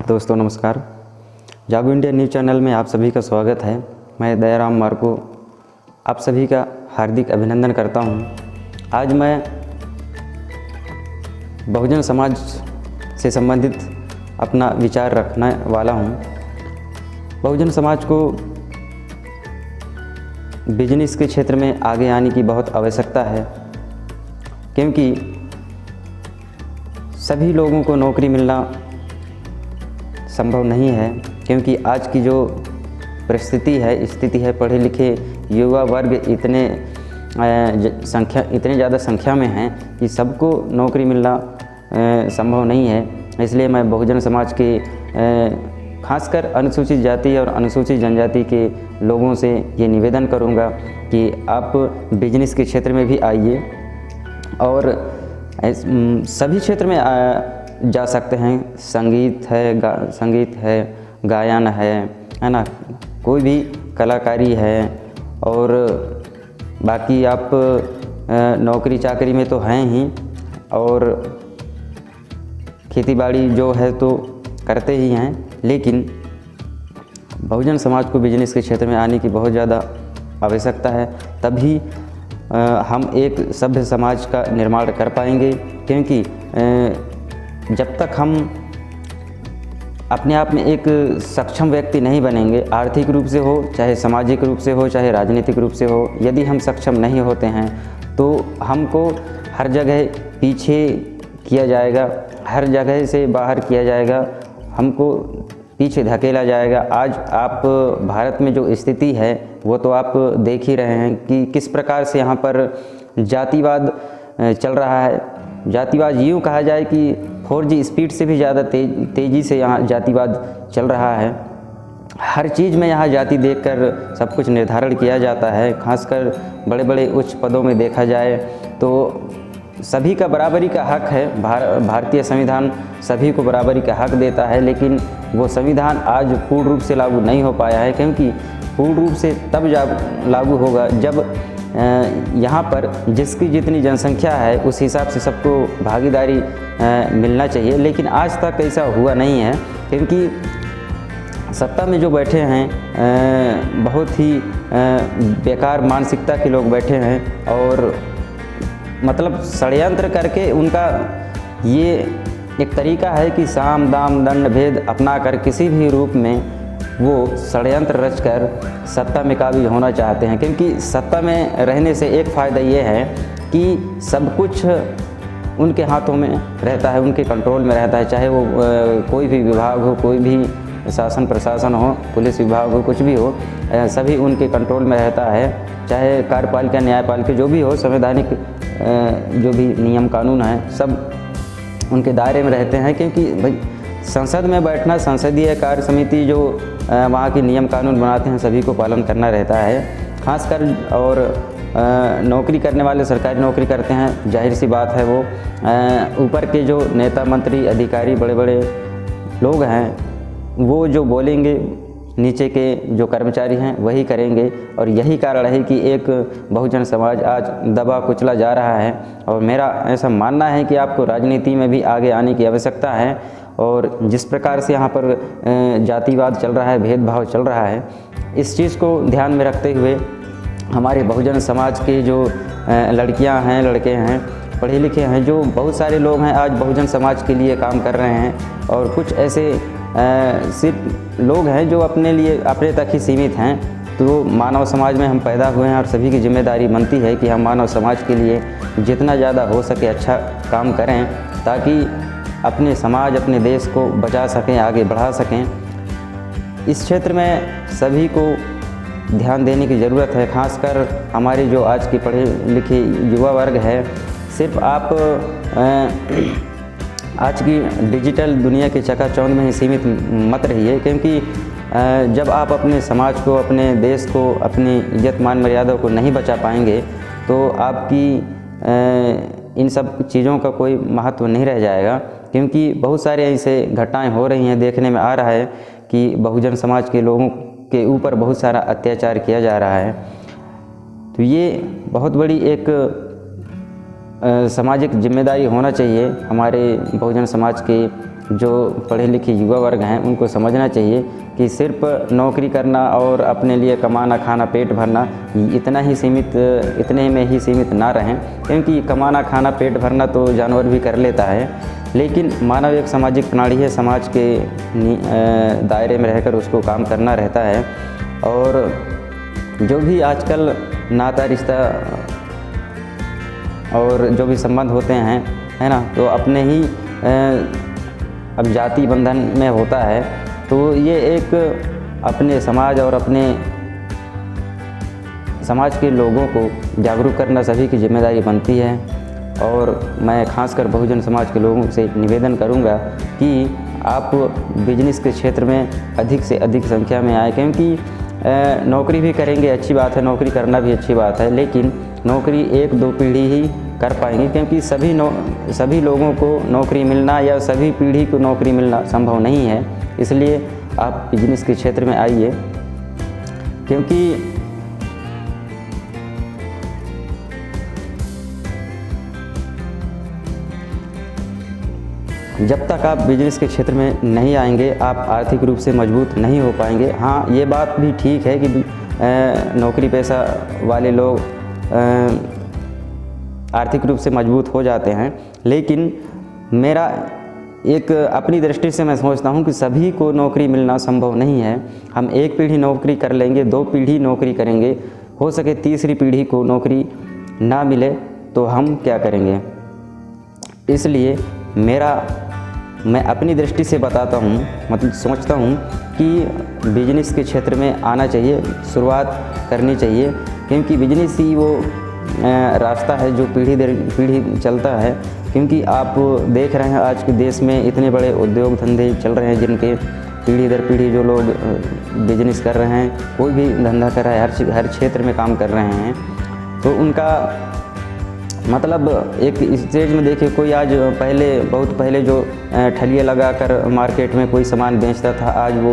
दोस्तों नमस्कार। जागो इंडिया न्यूज़ चैनल में आप सभी का स्वागत है। मैं दयाराम मार्को आप सभी का हार्दिक अभिनंदन करता हूं। आज मैं बहुजन समाज से संबंधित अपना विचार रखने वाला हूं। बहुजन समाज को बिजनेस के क्षेत्र में आगे आने की बहुत आवश्यकता है, क्योंकि सभी लोगों को नौकरी मिलना संभव नहीं है। क्योंकि आज की जो परिस्थिति है, स्थिति है, पढ़े लिखे युवा वर्ग इतने ज़्यादा संख्या में हैं कि सबको नौकरी मिलना संभव नहीं है। इसलिए मैं बहुजन समाज के खासकर अनुसूचित जाति और अनुसूचित जनजाति के लोगों से ये निवेदन करूँगा कि आप बिजनेस के क्षेत्र में भी आइए और सभी क्षेत्र में जा सकते हैं। संगीत है, गायन है ना, कोई भी कलाकारी है। और बाकी आप नौकरी चाकरी में तो हैं ही, और खेतीबाड़ी जो है तो करते ही हैं। लेकिन बहुजन समाज को बिजनेस के क्षेत्र में आने की बहुत ज़्यादा आवश्यकता है, तभी हम एक सभ्य समाज का निर्माण कर पाएंगे। क्योंकि जब तक हम अपने आप में एक सक्षम व्यक्ति नहीं बनेंगे, आर्थिक रूप से हो, चाहे सामाजिक रूप से हो, चाहे राजनीतिक रूप से हो, यदि हम सक्षम नहीं होते हैं तो हमको हर जगह पीछे किया जाएगा, हर जगह से बाहर किया जाएगा, हमको पीछे धकेला जाएगा। आज आप भारत में जो स्थिति है वो तो आप देख ही रहे हैं कि किस प्रकार से यहाँ पर जातिवाद चल रहा है। जातिवाद यूँ कहा जाए कि 4G स्पीड से भी ज़्यादा तेज़ी से यहाँ जातिवाद चल रहा है। हर चीज़ में यहाँ जाति देखकर सब कुछ निर्धारण किया जाता है। खासकर बड़े बड़े उच्च पदों में देखा जाए तो सभी का बराबरी का हक है। भारतीय संविधान सभी को बराबरी का हक देता है, लेकिन वो संविधान आज पूर्ण रूप से लागू नहीं हो पाया है। क्योंकि पूर्ण रूप से तब लागू होगा जब यहाँ पर जिसकी जितनी जनसंख्या है उस हिसाब से सबको भागीदारी मिलना चाहिए। लेकिन आज तक ऐसा हुआ नहीं है, क्योंकि सत्ता में जो बैठे हैं बहुत ही बेकार मानसिकता के लोग बैठे हैं, और मतलब षड्यंत्र करके उनका ये एक तरीका है कि साम दाम दंड भेद अपना कर किसी भी रूप में वो षड्यंत्र रचकर सत्ता में काबिज होना चाहते हैं। क्योंकि सत्ता में रहने से एक फ़ायदा ये है कि सब कुछ उनके हाथों में रहता है, उनके कंट्रोल में रहता है। चाहे वो कोई भी विभाग हो, कोई भी शासन प्रशासन हो, पुलिस विभाग हो, कुछ भी हो, सभी उनके कंट्रोल में रहता है। चाहे कार्यपालिका न्यायपालिका जो भी हो, संवैधानिक जो भी नियम कानून है सब उनके दायरे में रहते हैं। क्योंकि भाई संसद में बैठना, संसदीय कार्य समिति जो वहाँ के नियम कानून बनाते हैं सभी को पालन करना रहता है। खासकर और नौकरी करने वाले सरकारी नौकरी करते हैं, जाहिर सी बात है वो ऊपर के जो नेता मंत्री अधिकारी बड़े बड़े लोग हैं वो जो बोलेंगे नीचे के जो कर्मचारी हैं वही करेंगे। और यही कारण है कि एक बहुजन समाज आज दबा कुचला जा रहा है। और मेरा ऐसा मानना है कि आपको राजनीति में भी आगे आने की आवश्यकता है। और जिस प्रकार से यहाँ पर जातिवाद चल रहा है, भेदभाव चल रहा है, इस चीज़ को ध्यान में रखते हुए हमारे बहुजन समाज के जो लड़कियाँ हैं, लड़के हैं, पढ़े लिखे हैं, जो बहुत सारे लोग हैं आज बहुजन समाज के लिए काम कर रहे हैं। और कुछ ऐसे सिर्फ लोग हैं जो अपने लिए अपने तक ही सीमित हैं। तो मानव समाज में हम पैदा हुए हैं और सभी की जिम्मेदारी बनती है कि हम मानव समाज के लिए जितना ध्यादा हो सके अच्छा काम करें, ताकि अपने समाज, अपने देश को बचा सकें, आगे बढ़ा सकें। इस क्षेत्र में सभी को ध्यान देने की ज़रूरत है। खासकर हमारे जो आज के पढ़े लिखे युवा वर्ग है, सिर्फ आप आज की डिजिटल दुनिया के चकाचौंध में ही सीमित मत रहिए। क्योंकि जब आप अपने समाज को, अपने देश को, अपनी इज्जत मान मर्यादा को नहीं बचा पाएंगे तो आपकी इन सब चीज़ों का कोई महत्व नहीं रह जाएगा। क्योंकि बहुत सारे ऐसे घटनाएं हो रही हैं, देखने में आ रहा है कि बहुजन समाज के लोगों के ऊपर बहुत सारा अत्याचार किया जा रहा है। तो ये बहुत बड़ी एक सामाजिक जिम्मेदारी होना चाहिए हमारे बहुजन समाज के जो पढ़े लिखे युवा वर्ग हैं उनको समझना चाहिए कि सिर्फ नौकरी करना और अपने लिए कमाना खाना पेट भरना इतने में ही सीमित ना रहें, क्योंकि कमाना खाना पेट भरना तो जानवर भी कर लेता है, लेकिन मानव एक सामाजिक प्राणी है, समाज के दायरे में रहकर उसको काम करना रहता है। और जो भी आजकल नाता रिश्ता और जो भी संबंध होते हैं, है ना, तो अपने ही अब जाति बंधन में होता है, तो ये एक अपने समाज और अपने समाज के लोगों को जागरूक करना सभी की जिम्मेदारी बनती है। और मैं खासकर बहुजन समाज के लोगों से निवेदन करूंगा कि आप बिजनेस के क्षेत्र में अधिक से अधिक संख्या में आए, क्योंकि नौकरी भी करेंगे अच्छी बात है, नौकरी करना भी अच्छी बात है, लेकिन नौकरी 1-2 पीढ़ी ही कर पाएंगे, क्योंकि सभी लोगों को नौकरी मिलना या सभी पीढ़ी को नौकरी मिलना संभव नहीं है। इसलिए आप बिजनेस के क्षेत्र में आइए, क्योंकि जब तक आप बिजनेस के क्षेत्र में नहीं आएंगे आप आर्थिक रूप से मजबूत नहीं हो पाएंगे। हाँ, ये बात भी ठीक है कि नौकरी पेशा वाले लोग आर्थिक रूप से मजबूत हो जाते हैं, लेकिन मेरा एक अपनी दृष्टि से मैं सोचता हूँ कि सभी को नौकरी मिलना संभव नहीं है। हम 1 पीढ़ी नौकरी कर लेंगे, 2 पीढ़ी नौकरी करेंगे, हो सके तीसरी पीढ़ी को नौकरी ना मिले तो हम क्या करेंगे। इसलिए मैं अपनी दृष्टि से बताता हूँ, मतलब सोचता हूँ कि बिजनेस के क्षेत्र में आना चाहिए, शुरुआत करनी चाहिए, क्योंकि बिजनेस ही वो रास्ता है जो पीढ़ी दर पीढ़ी चलता है। क्योंकि आप देख रहे हैं आज के देश में इतने बड़े उद्योग धंधे चल रहे हैं, जिनके पीढ़ी दर पीढ़ी जो लोग बिजनेस कर रहे हैं, कोई भी धंधा कर रहा है, हर क्षेत्र में काम कर रहे हैं, तो उनका मतलब एक स्टेज में देखिए, कोई आज बहुत पहले जो ठलिया लगाकर मार्केट में कोई सामान बेचता था, आज वो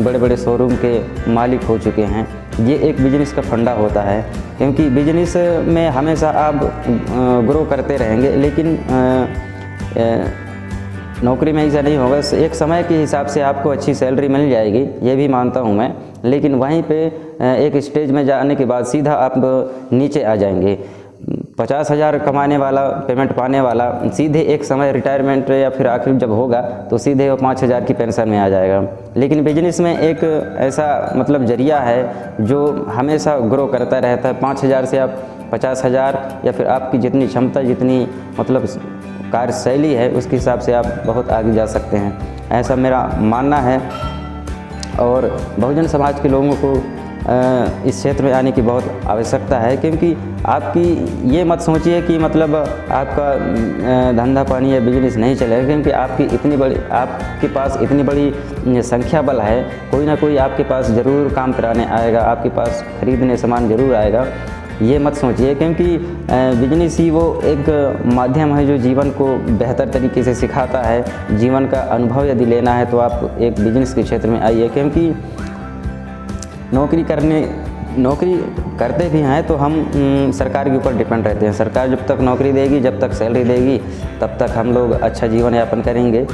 बड़े बड़े शोरूम के मालिक हो चुके हैं। ये एक बिजनेस का फंडा होता है, क्योंकि बिजनेस में हमेशा आप ग्रो करते रहेंगे, लेकिन नौकरी में ऐसा नहीं होगा। एक समय के हिसाब से आपको अच्छी सैलरी मिल जाएगी, ये भी मानता हूँ मैं, लेकिन वहीं पे एक स्टेज में जाने के बाद सीधा आप नीचे आ जाएंगे। 50,000 कमाने वाला, पेमेंट पाने वाला सीधे एक समय रिटायरमेंट या फिर आखिर जब होगा तो सीधे वो 5,000 की पेंशन में आ जाएगा। लेकिन बिजनेस में एक ऐसा मतलब जरिया है जो हमेशा ग्रो करता रहता है। 5,000 से आप 50,000 या फिर आपकी जितनी क्षमता, जितनी मतलब कार्यशैली है, उसके हिसाब से आप बहुत आगे जा सकते हैं, ऐसा मेरा मानना है। और बहुजन समाज के लोगों को इस क्षेत्र में आने की बहुत आवश्यकता है, क्योंकि आपकी ये मत सोचिए कि मतलब आपका धंधा पानी या बिजनेस नहीं चलेगा, क्योंकि आपके पास इतनी बड़ी संख्या बल है, कोई ना कोई आपके पास ज़रूर काम कराने आएगा, आपके पास खरीदने सामान ज़रूर आएगा। ये मत सोचिए, क्योंकि बिजनेस ही वो एक माध्यम है जो जीवन को बेहतर तरीके से सिखाता है। जीवन का अनुभव यदि लेना है तो आप एक बिजनेस के क्षेत्र में आइए, क्योंकि नौकरी करते भी हैं तो हम सरकार के ऊपर डिपेंड रहते हैं। सरकार जब तक नौकरी देगी, जब तक सैलरी देगी, तब तक हम लोग अच्छा जीवन यापन करेंगे।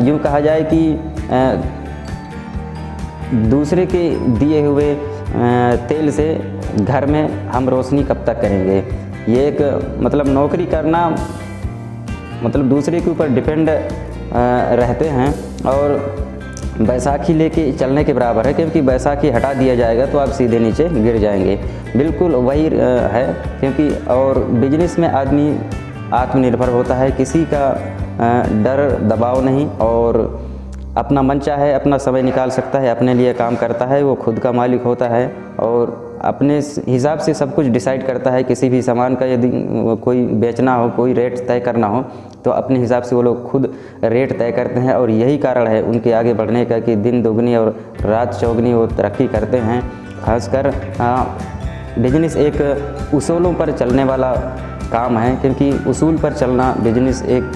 यूँ कहा जाए कि दूसरे के दिए हुए तेल से घर में हम रोशनी कब तक करेंगे। ये एक मतलब नौकरी करना मतलब दूसरे के ऊपर डिपेंड रहते हैं, और बैसाखी लेके चलने के बराबर है, क्योंकि बैसाखी हटा दिया जाएगा तो आप सीधे नीचे गिर जाएंगे। बिल्कुल वही है, क्योंकि और बिजनेस में आदमी आत्मनिर्भर होता है, किसी का डर दबाव नहीं, और अपना मन चाहे अपना समय निकाल सकता है, अपने लिए काम करता है, वो खुद का मालिक होता है और अपने हिसाब से सब कुछ डिसाइड करता है। किसी भी सामान का यदि कोई बेचना हो, कोई रेट तय करना हो, तो अपने हिसाब से वो लोग खुद रेट तय करते हैं, और यही कारण है उनके आगे बढ़ने का कि दिन दोगुनी और रात चौगुनी वो तरक्की करते हैं। खासकर बिजनेस एक उसूलों पर चलने वाला काम है, क्योंकि उसूल पर चलना बिजनेस एक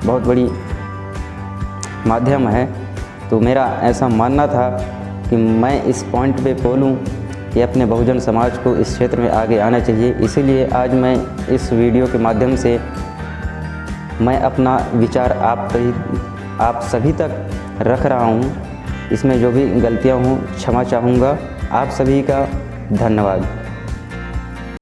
बहुत बड़ी माध्यम है। तो मेरा ऐसा मानना था कि मैं इस पॉइंट पे बोलूं कि अपने बहुजन समाज को इस क्षेत्र में आगे आना चाहिए। इसीलिए आज मैं इस वीडियो के माध्यम से मैं अपना विचार आप सभी तक रख रहा हूँ। इसमें जो भी गलतियाँ हों क्षमा चाहूँगा। आप सभी का धन्यवाद।